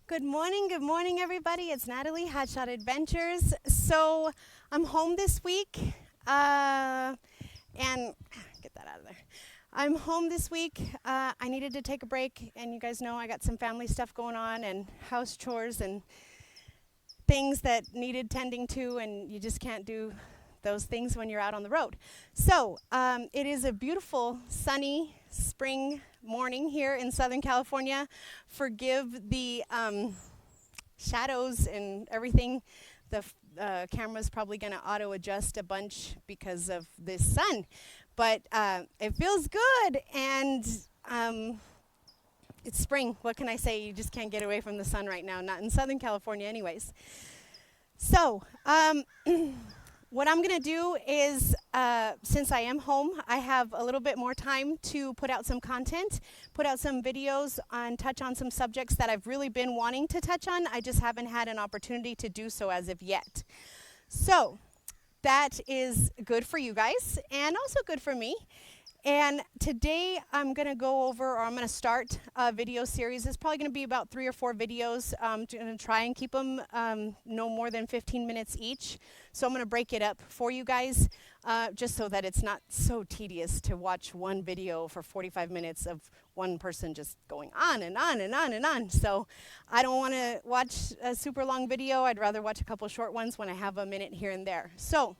Good morning, everybody. It's Natalie, Hotshot Adventures. So I'm home this week, and get that out of there. I'm home this week. I needed to take a break, and you guys know I got some family stuff going on and house chores and things that needed tending to, and you just can't do those things when you're out on the road. So it is a beautiful, sunny spring morning here in Southern California. Forgive the shadows and everything. The camera's probably going to auto adjust a bunch because of this sun, but it feels good, and it's spring. What can I say? You just can't get away from the sun right now, not in Southern California anyways. So what I'm going to do is, since I am home, I have a little bit more time to put out some content, put out some videos, and touch on some subjects that I've really been wanting to touch on. I just haven't had an opportunity to do so as of yet. So that is good for you guys and also good for me. And today I'm going to go over, or I'm going to start a video series. It's probably going to be about 3 or 4 videos. I'm going to try and keep them no more than 15 minutes each. So I'm going to break it up for you guys just so that it's not so tedious to watch one video for 45 minutes of one person just going on and on and on and on. So I don't want to watch a super long video. I'd rather watch a couple short ones when I have a minute here and there. So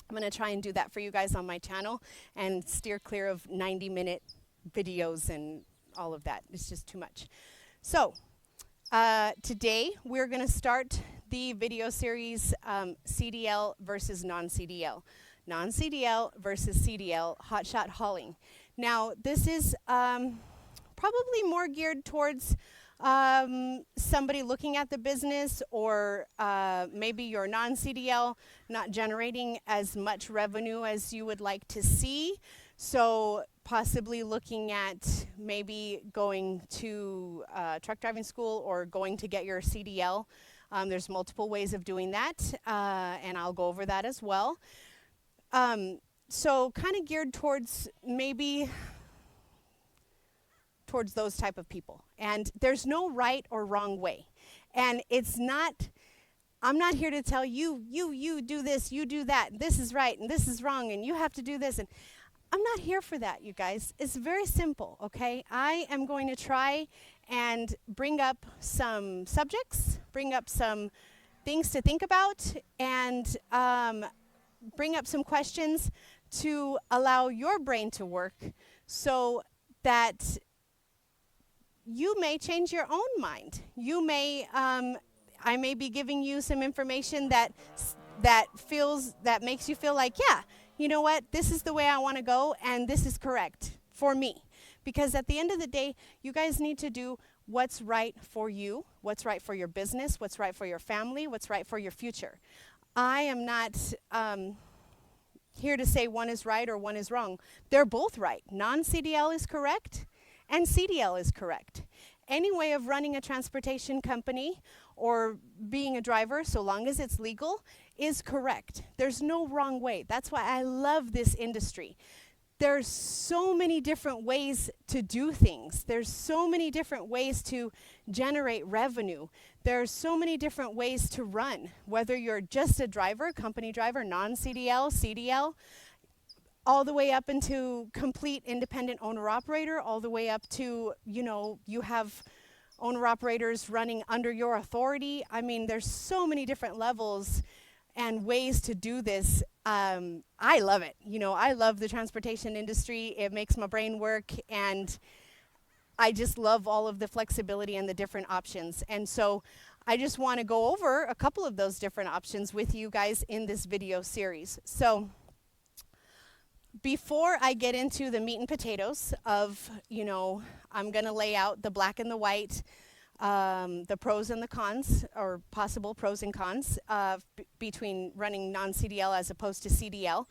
I'm going to try and do that for you guys on my channel and steer clear of 90-minute videos and all of that. It's just too much. So today we're going to start the video series CDL versus non-CDL. Non-CDL versus CDL, hotshot hauling. Now this is probably more geared towards somebody looking at the business, or maybe you're non-CDL, not generating as much revenue as you would like to see. So possibly looking at maybe going to truck driving school or going to get your CDL. There's multiple ways of doing that, and I'll go over that as well. So kind of geared towards maybe towards those type of people. And there's no right or wrong way. And it's not, I'm not here to tell you do this, you do that, this is right and this is wrong and you have to do this. And I'm not here for that, you guys. It's very simple, okay? I am going to try and bring up some subjects, bring up some things to think about, and bring up some questions to allow your brain to work so that you may change your own mind. You may, I may be giving you some information that makes you feel like, yeah, you know what, this is the way I want to go, and this is correct for me. Because at the end of the day, you guys need to do what's right for you, what's right for your business, what's right for your family, what's right for your future. I am not here to say one is right or one is wrong. They're both right. Non-CDL is correct, and CDL is correct. Any way of running a transportation company or being a driver, so long as it's legal, is correct. There's no wrong way. That's why I love this industry. There's so many different ways to do things. There's so many different ways to generate revenue. There's so many different ways to run, whether you're just a driver, company driver, non-CDL, CDL, all the way up into complete independent owner-operator, all the way up to, you know, you have owner-operators running under your authority. I mean, there's so many different levels and ways to do this. I love it. You know, I love the transportation industry. It makes my brain work, and I just love all of the flexibility and the different options. And so I just want to go over a couple of those different options with you guys in this video series. So before I get into the meat and potatoes of, you know, I'm going to lay out the black and the white, the pros and the cons, or possible pros and cons between running non-CDL as opposed to CDL.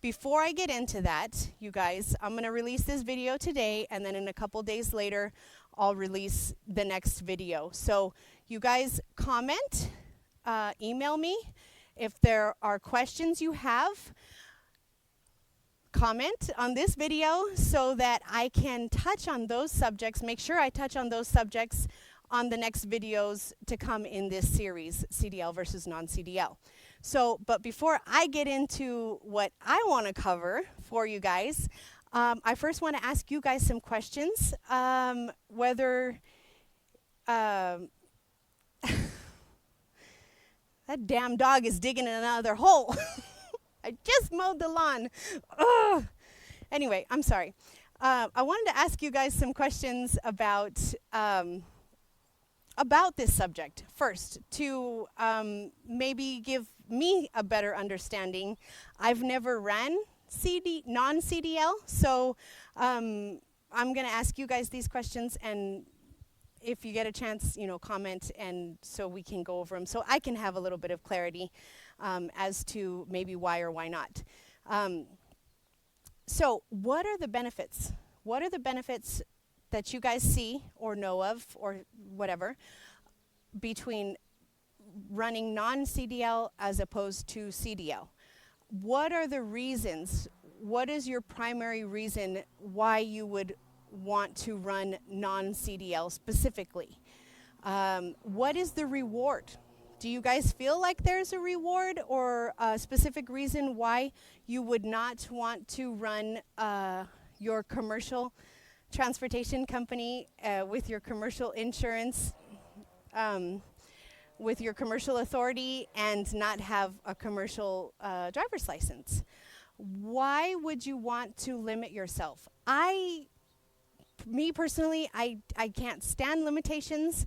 Before I get into that, you guys, I'm going to release this video today, and then in a couple days later, I'll release the next video. So you guys comment, email me if there are questions you have. Comment on this video so that I can touch on those subjects, make sure I touch on those subjects on the next videos to come in this series, CDL versus non-CDL. So, but before I get into what I want to cover for you guys, I first want to ask you guys some questions. Whether that damn dog is digging in another hole. I just mowed the lawn. Ugh. Anyway, I'm sorry. I wanted to ask you guys some questions about this subject first, to maybe give me a better understanding. I've never ran non-CDL, so I'm going to ask you guys these questions, and if you get a chance, comment, and so we can go over them, so I can have a little bit of clarity as to maybe why or why not. So what are the benefits? What are the benefits that you guys see or know of or whatever between running non-CDL as opposed to CDL? What are the reasons? What is your primary reason why you would want to run non-CDL specifically? What is the reward? Do you guys feel like there's a reward or a specific reason why you would not want to run your commercial transportation company with your commercial insurance, with your commercial authority, and not have a commercial driver's license? Why would you want to limit yourself? Me personally, I can't stand limitations.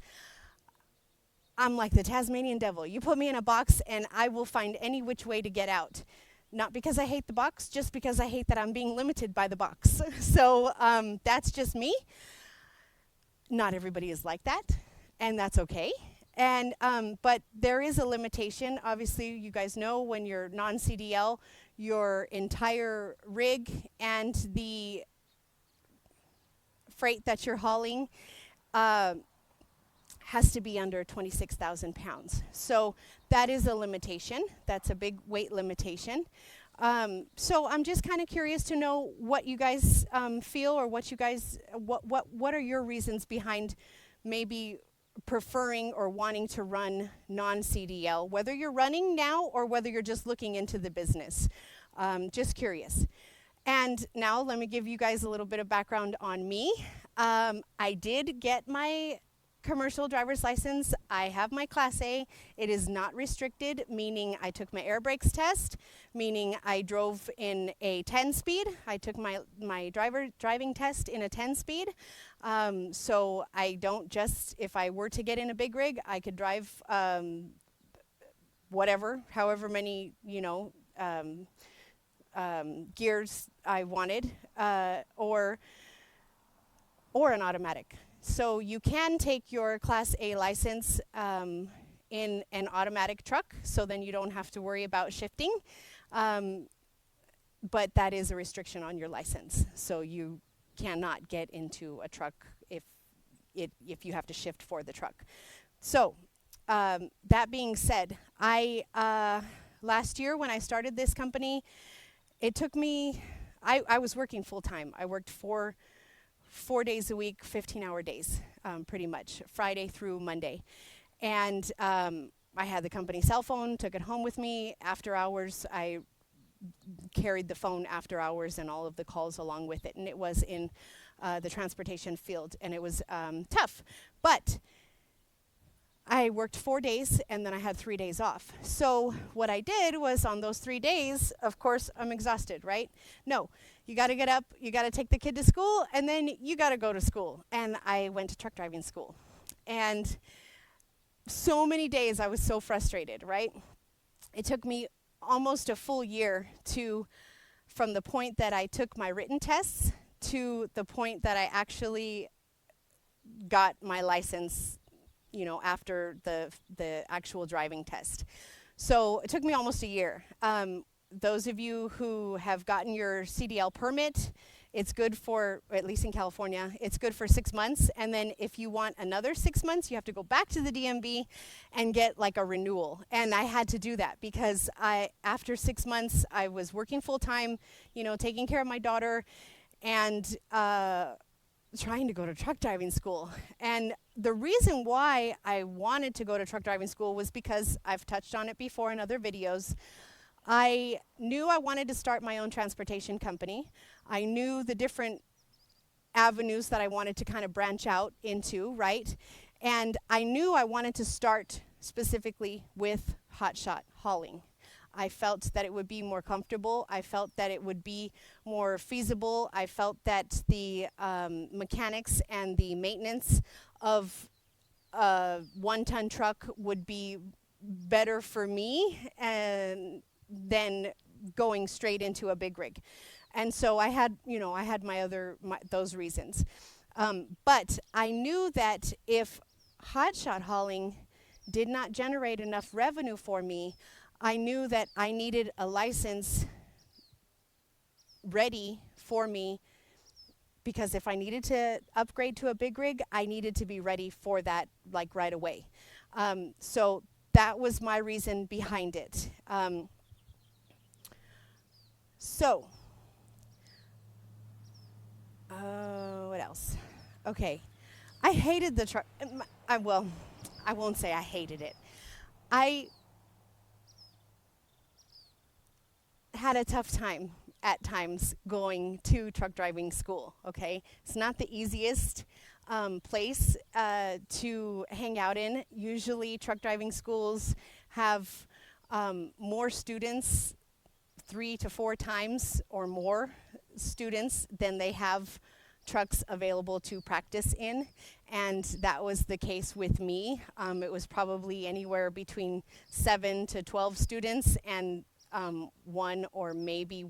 I'm like the Tasmanian devil. You put me in a box and I will find any which way to get out. Not because I hate the box, just because I hate that I'm being limited by the box. So that's just me. Not everybody is like that, and that's okay. And but there is a limitation. Obviously, you guys know when you're non-CDL, your entire rig and the freight that you're hauling has to be under 26,000 pounds. So that is a limitation. That's a big weight limitation. So I'm just kind of curious to know what you guys feel, or what you guys, what are your reasons behind maybe preferring or wanting to run non-CDL, whether you're running now or whether you're just looking into the business. Just curious. And now let me give you guys a little bit of background on me. I did get my commercial driver's license. I have my Class A. It is not restricted, meaning I took my air brakes test, meaning I drove in a 10-speed. I took my driving test in a 10-speed. So I don't just, if I were to get in a big rig, I could drive however many, gears I wanted, or an automatic. So you can take your Class A license in an automatic truck, so then you don't have to worry about shifting. But that is a restriction on your license. So you cannot get into a truck if you have to shift for the truck. So that being said, last year when I started this company, it took me, I was working full time. I worked four days a week, 15-hour days, pretty much, Friday through Monday. And I had the company cell phone, took it home with me. After hours, I carried the phone after hours and all of the calls along with it. And it was in the transportation field, and it was tough. But I worked 4 days, and then I had 3 days off. So what I did was, on those 3 days, of course, I'm exhausted, right? No, you got to get up, you got to take the kid to school, and then you got to go to school. And I went to truck driving school. And so many days I was so frustrated, right? It took me almost a full year from the point that I took my written tests to the point that I actually got my license, after the actual driving test. So it took me almost a year. Those of you who have gotten your CDL permit, it's good for, at least in California, it's good for 6 months. And then if you want another 6 months, you have to go back to the DMV and get like a renewal. And I had to do that because after 6 months, I was working full time, taking care of my daughter. And trying to go to truck driving school. And the reason why I wanted to go to truck driving school was because I've touched on it before in other videos. I knew I wanted to start my own transportation company. I knew the different avenues that I wanted to kind of branch out into, right? And I knew I wanted to start specifically with hotshot hauling. I felt that it would be more comfortable. I felt that it would be more feasible. I felt that the mechanics and the maintenance of a one-ton truck would be better for me than going straight into a big rig. And so I had, I had those reasons. But I knew that if hotshot hauling did not generate enough revenue for me, I knew that I needed a license ready for me, because if I needed to upgrade to a big rig, I needed to be ready for that like right away. So that was my reason behind it. What else? Okay. I hated the truck. I won't say I hated it. I had a tough time at times going to truck driving school, okay? It's not the easiest place to hang out in. Usually truck driving schools have more students, 3 to 4 times or more students than they have trucks available to practice in, and that was the case with me. It was probably anywhere between 7 to 12 students and one or maybe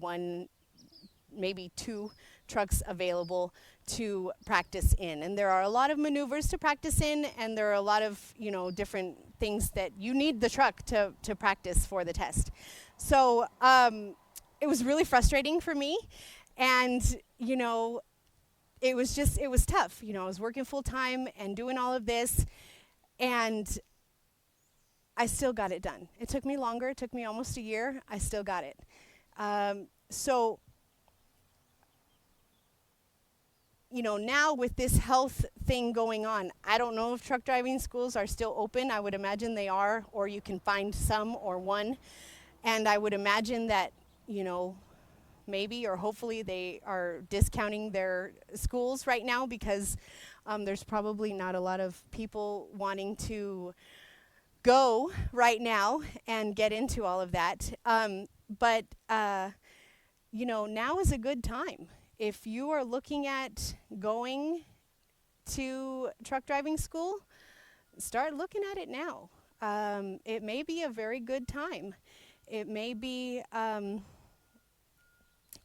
2 trucks available to practice in. And there are a lot of maneuvers to practice in, and there are a lot of different things that you need the truck to practice for the test. So it was really frustrating for me, and it was tough. I was working full time and doing all of this, and I still got it done. It took me longer. It took me almost a year. I still got it. So, now with this health thing going on, I don't know if truck driving schools are still open. I would imagine they are, or you can find some or one. And I would imagine that, maybe or hopefully they are discounting their schools right now, because there's probably not a lot of people wanting to go right now and get into all of that. But now is a good time. If you are looking at going to truck driving school, start looking at it now. It may be a very good time. It may be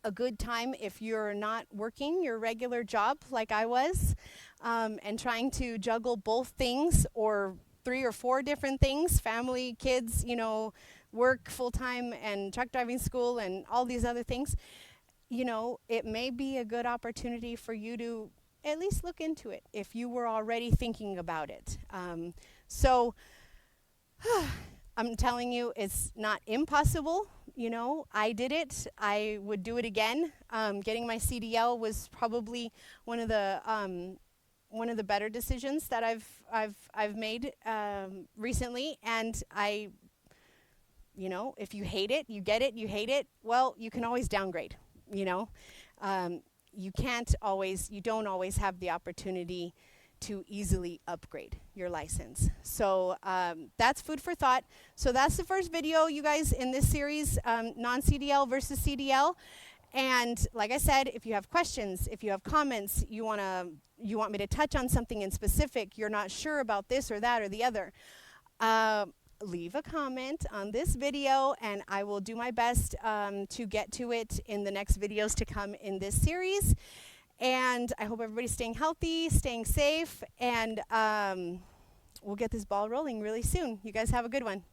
a good time if you're not working your regular job like I was, and trying to juggle both things, or 3 or 4 different things: family, kids, work full-time, and truck driving school, and all these other things. It may be a good opportunity for you to at least look into it if you were already thinking about it. So I'm telling you, it's not impossible. I did it. I would do it again. Getting my CDL was probably one of the better decisions that I've made recently. And if you hate it, you get it. You hate it, well, you can always downgrade. You don't always have the opportunity to easily upgrade your license. So that's food for thought. So that's the first video, you guys, in this series, non-CDL versus CDL. And like I said, if you have questions, if you have comments, you want me to touch on something in specific, you're not sure about this or that or the other, leave a comment on this video, and I will do my best to get to it in the next videos to come in this series. And I hope everybody's staying healthy, staying safe, and we'll get this ball rolling really soon. You guys have a good one.